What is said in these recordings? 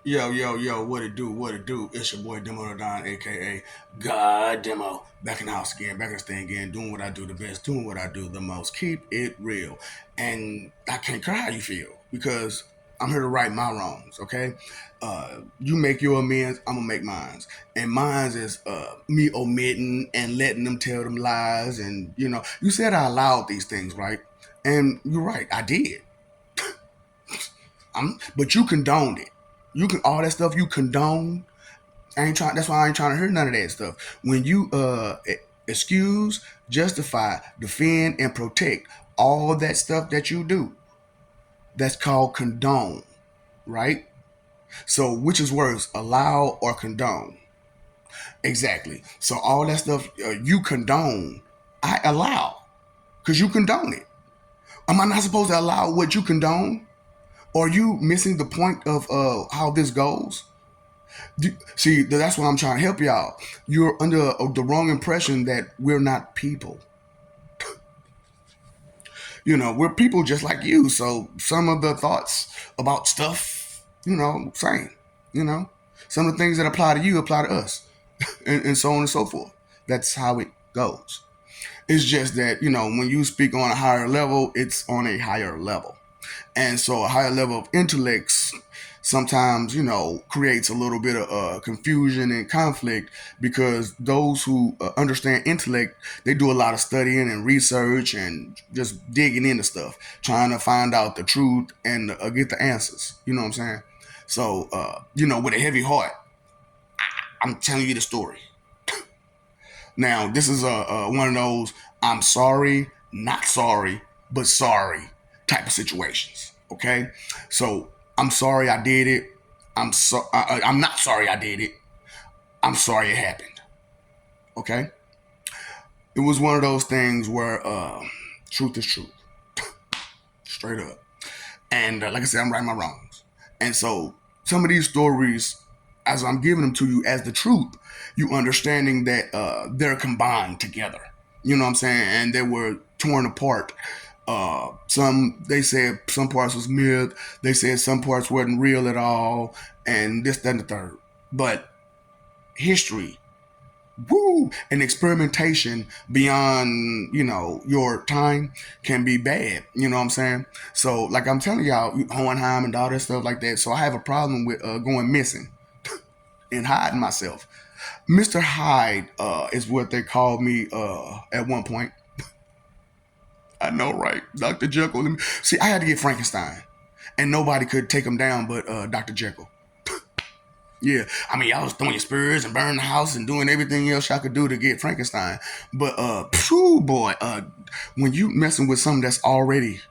Yo, yo, yo, what it do, what it do? It's your boy Demo Don, aka God Demo. Back in the house again, back in the thing again, doing what I do the best, doing what I do the most. Keep it real. And I can't care how you feel because I'm here to right my wrongs, okay? You make your amends, I'm gonna make mine. And mine is me omitting and letting them tell them lies. And you said I allowed these things, right? And you're right, I did. But you condoned it. You can all that stuff you condone. I ain't trying. That's why I ain't trying to hear none of that stuff. When you excuse, justify, defend, and protect all that stuff that you do, that's called condone, right? So which is worse, allow or condone? Exactly. So all that stuff you condone, I allow because you condone it. Am I not supposed to allow what you condone? Are you missing the point of how this goes? See, that's why I'm trying to help y'all. You're under the wrong impression that we're not people. We're people just like you. So some of the thoughts about stuff, same. You know, some of the things that apply to you apply to us, and so on and so forth. That's how it goes. It's just that, when you speak on a higher level, it's on a higher level. And so a higher level of intellects sometimes, creates a little bit of confusion and conflict because those who understand intellect, they do a lot of studying and research and just digging into stuff, trying to find out the truth and get the answers. You know what I'm saying? So, with a heavy heart, I'm telling you the story. Now, this is one of those I'm sorry, not sorry, but sorry type of situations. Okay, so I'm sorry I did it. I'm not sorry I did it. I'm sorry it happened. Okay, it was one of those things where truth is truth, straight up. And like I said, I'm righting my wrongs. And so some of these stories, as I'm giving them to you as the truth, you understanding that they're combined together. You know what I'm saying? And they were torn apart. Some they said some parts was myth. They said some parts wasn't real at all, and this, that, and the third. But history, woo, and experimentation beyond your time can be bad. You know what I'm saying? So like I'm telling y'all, Hohenheim and all that stuff like that. So I have a problem with going missing and hiding myself. Mr. Hyde is what they called me at one point. I know, right? Dr. Jekyll. See, I had to get Frankenstein, and nobody could take him down but Dr. Jekyll. Yeah, I mean, I was throwing your spurs and burning the house and doing everything else I could do to get Frankenstein. But, phew, boy, when you messing with something that's already,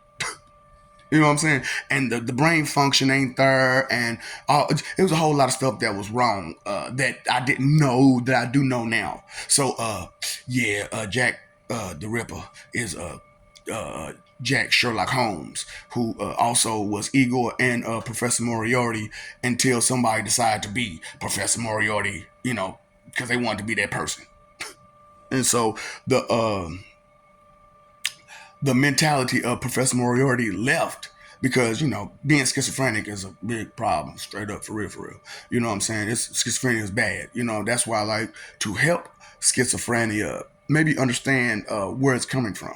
you know what I'm saying, and the brain function ain't there, and it was a whole lot of stuff that was wrong that I didn't know that I do know now. So, Jack the Ripper is Jack Sherlock Holmes, who also was Igor and Professor Moriarty until somebody decided to be Professor Moriarty, because they wanted to be that person. And so the mentality of Professor Moriarty left because being schizophrenic is a big problem, straight up, for real, for real. You know what I'm saying? Schizophrenia is bad. That's why I like to help schizophrenia maybe understand where it's coming from.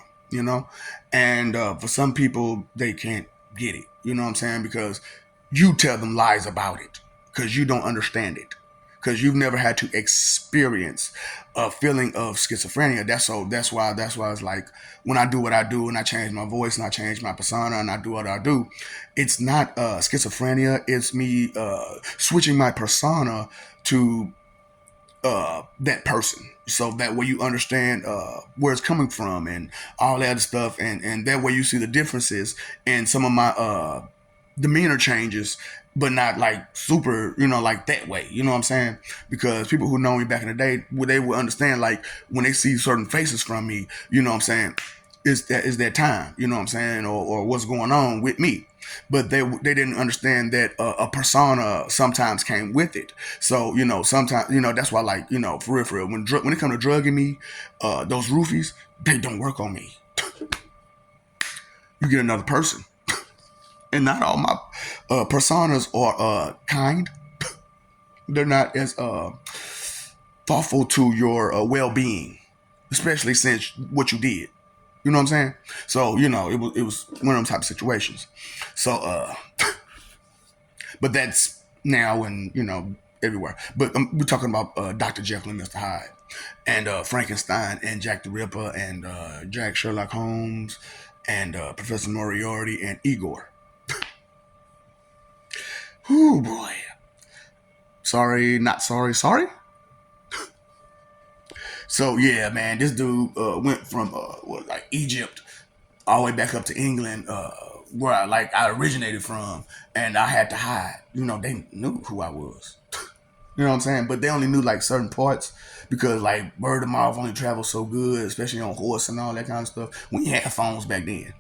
And for some people they can't get it. You know what I'm saying? Because you tell them lies about it because you don't understand it, because you've never had to experience a feeling of schizophrenia. That's why it's like when I do what I do and I change my voice and I change my persona and I do what I do, it's not schizophrenia. It's me switching my persona to that person, so that way you understand where it's coming from and all that other stuff, and that way you see the differences and some of my demeanor changes, but not like super, like that way. You know what I'm saying? Because people who know me back in the day, they would understand, like when they see certain faces from me, you know what I'm saying, is that time, you know what I'm saying, or what's going on with me. But they didn't understand that a persona sometimes came with it. So sometimes that's why, like, for real, when it comes to drugging me, those roofies, they don't work on me. You get another person, and not all my personas are kind. They're not as thoughtful to your well-being, especially since what you did. You know what I'm saying? So it was one of them type of situations. So but that's now and everywhere. But we're talking about Dr. Jekyll and Mr. Hyde, and Frankenstein and Jack the Ripper and Jack Sherlock Holmes and Professor Moriarty and Igor. Oh boy. Sorry, not sorry, sorry. So yeah, man, this dude went from like Egypt all the way back up to England, where I originated from, and I had to hide. They knew who I was. You know what I'm saying? But they only knew like certain parts because like word of mouth only travels so good, especially on horse and all that kind of stuff. We had phones back then.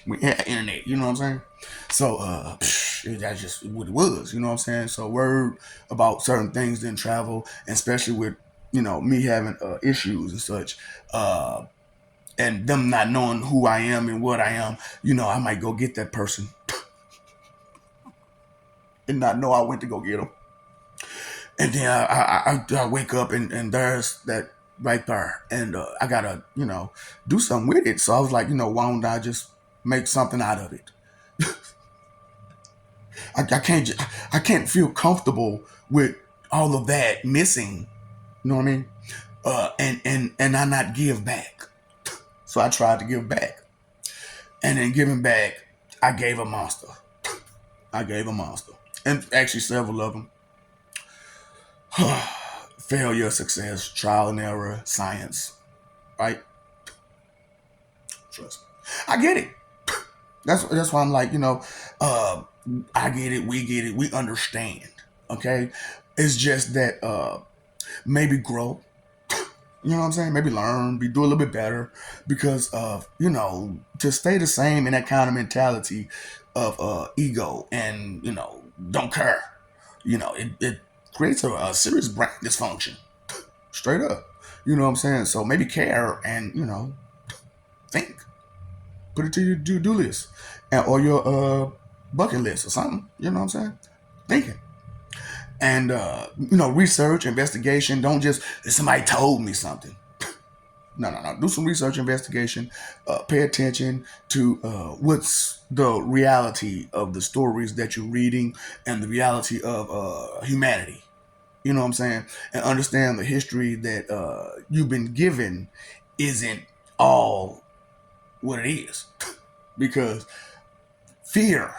We had internet. You know what I'm saying? So that's just what it was. You know what I'm saying? So word about certain things didn't travel, and especially with me having issues and such. And them not knowing who I am and what I am, I might go get that person and not know I went to go get them. And then I wake up and there's that right there, and I gotta do something with it. So I was like, why don't I just make something out of it? I can't feel comfortable with all of that missing. You know what I mean? And I not give back. So I tried to give back, and then giving back, I gave a monster. I gave a monster, and actually several of them. Failure, success, trial and error, science, right? Trust me. I get it. That's why I'm like, uh, I get it, we get it, we understand. Okay? It's just that maybe grow. You know what I'm saying? Maybe learn, do a little bit better. Because of, to stay the same in that kind of mentality of ego and, don't care. It creates a serious brain dysfunction. Straight up. You know what I'm saying? So maybe care and, think. Put it to your do list or your bucket list or something. You know what I'm saying? Thinking. And, research, investigation. Don't just, somebody told me something. No, no, no. Do some research, investigation. Pay attention to what's the reality of the stories that you're reading and the reality of humanity. You know what I'm saying? And understand the history that you've been given isn't all what it is. Because fear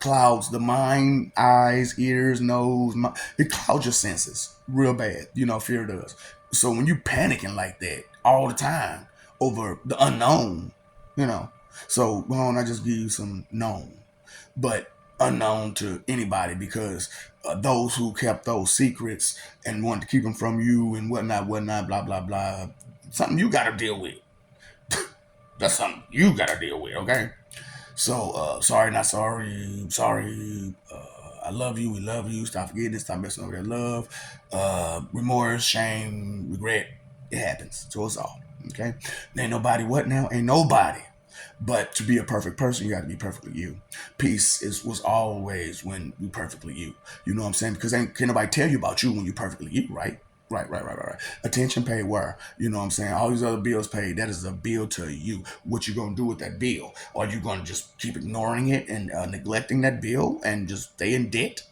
clouds the mind, eyes, ears, nose, it clouds your senses real bad. Fear does. So when you panicking like that all the time over the unknown, you know, so why don't I just give you some known, but unknown to anybody because those who kept those secrets and wanted to keep them from you and whatnot, blah, blah, blah, something you got to deal with. That's something you got to deal with, okay? So, sorry, not sorry. Sorry. I love you. We love you. Stop forgetting this. Stop messing over that love. Remorse, shame, regret. It happens to us all. Okay. Ain't nobody what now? Ain't nobody. But to be a perfect person, you got to be perfectly you. Peace was always when you perfectly you. You know what I'm saying? Because can't nobody tell you about you when you perfectly you, right? Right. Attention paid where? You know what I'm saying? All these other bills paid, that is a bill to you. What you going to do with that bill? Are you going to just keep ignoring it and neglecting that bill and just stay in debt?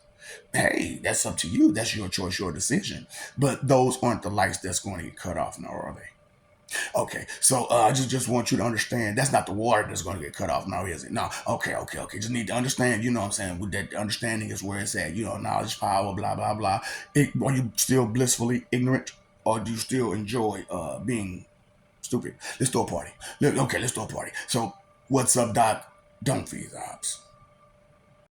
Hey, that's up to you. That's your choice, your decision. But those aren't the lights that's going to get cut off now, are they? Okay, so I just want you to understand that's not the water that's going to get cut off now, is it? No, okay. Just need to understand, you know what I'm saying? With that understanding is where it's at, knowledge, power, blah, blah, blah. Are you still blissfully ignorant or do you still enjoy being stupid? Let's throw a party. Okay, let's throw a party. So, what's up, Doc? Don't feed the ops.